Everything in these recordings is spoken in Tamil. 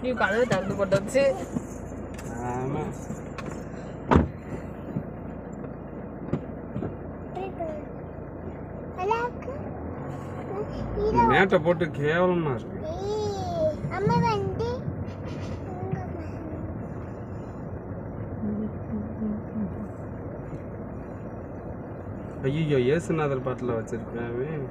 நீ கதவை திறந்து போட்டாச்சு. ஆமா மேட்டை போட்டு கேவலமா இருக்கு. ஐயோ ஏசுநாதர் பாட்டில் வச்சிருக்கேன்.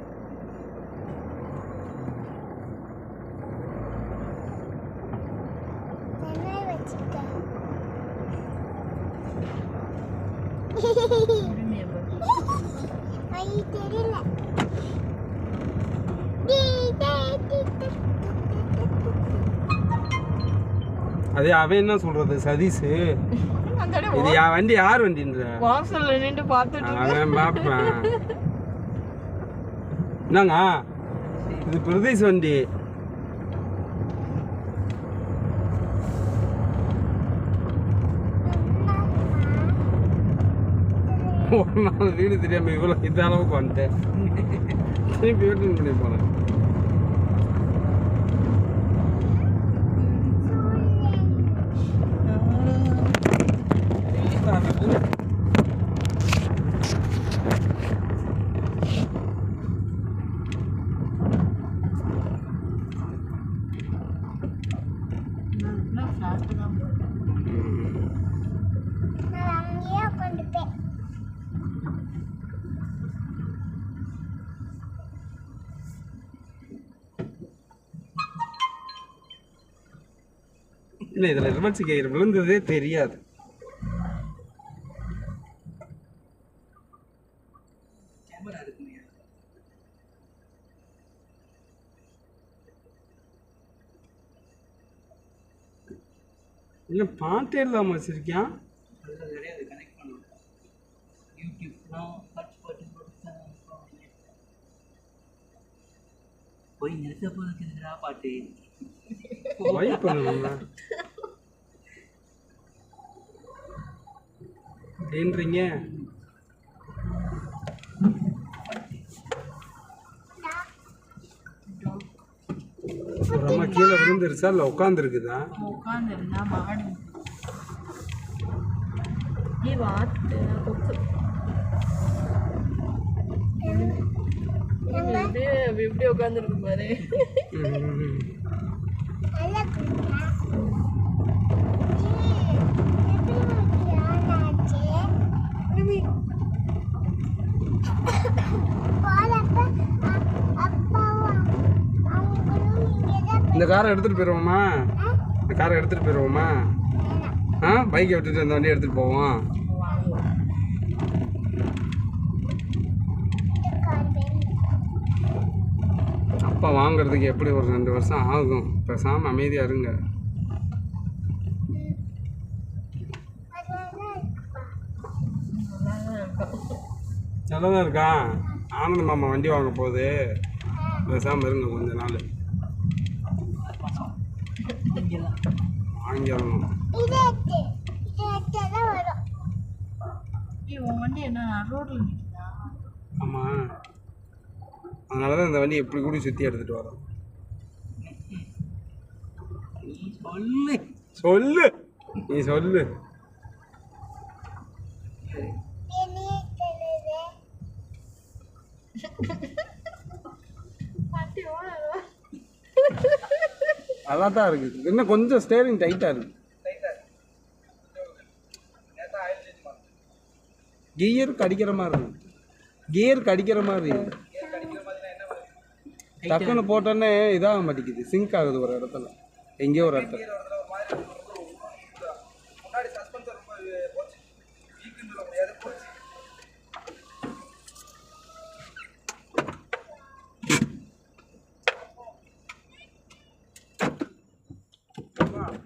அதே அவன் என்ன சொல்றது சதீஷ், இது வண்டி யார் வண்டின்ற வாசல்ல நின்று பார்த்துட்டு அவன் பாப்பான். என்னங்க இது பிரதேஷ் வண்டி. ஒரு நாள் வீடு தெரியாம இவ்வளவு இந்த அளவுக்கு வந்துட்டேன். திருப்பி ரிட்டர்ன் பண்ணி போனேன். இல்லை இதில் ரிவர்ஸ் கியர் விழுந்ததே தெரியாது. இல்லை பாட்டே இல்லாமல் வச்சிருக்கியான். போய் நிறுத்த போதுக்குதுடா பாட்டு வைப் பண்ணணும்ல அப்படின்றீங்க. அம்மா கீழே விழுந்துருச்சா இல்லை உட்காந்துருக்குதா? உட்காந்துருந்தா மாடு நீ வாத்து எப்படி உட்காந்துருக்கு பாரு. இந்த காரை எடுத்துட்டு போயிடுவோமா? இந்த காரை எடுத்துட்டு போயிடுவோமா? பைக்கை விட்டுட்டு இந்த வண்டியை எடுத்துட்டு போவோம். அப்பா வாங்குறதுக்கு எப்படி ஒரு 2 வருஷம் ஆகும். பேசாம அமைதியா இருங்க. நல்லதான் இருக்கா? ஆனந்த மாமா வண்டி வாங்க போகுது. பேசாம இருங்க கொஞ்ச நாள். வாங்கிடணும். ஆமா அதனாலதான் இந்த வண்டி எப்படி கூட சுத்தி எடுத்துட்டு வரோம். சொல்லு சொல்லு நீ சொல்லு. நல்லா தான் இருக்குது. இன்னும் கொஞ்சம் ஸ்டேரிங் டைட்டா இருக்கு. கியருக்கு அடிக்கிற மாதிரி இருக்கு. கியருக்கு அடிக்கிற மாதிரி இருக்கு. டக்குன்னு போட்டோன்னே இதாக மாட்டேங்குது. சிங்க் ஆகுது ஒரு இடத்துல, எங்கேயோ ஒரு இடத்துல.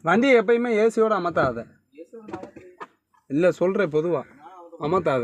வண்டி எப்பயுமே ஏசியோட அமர்த்தாத. இல்லை சொல்கிறேன் பொதுவாக அமர்த்தாத.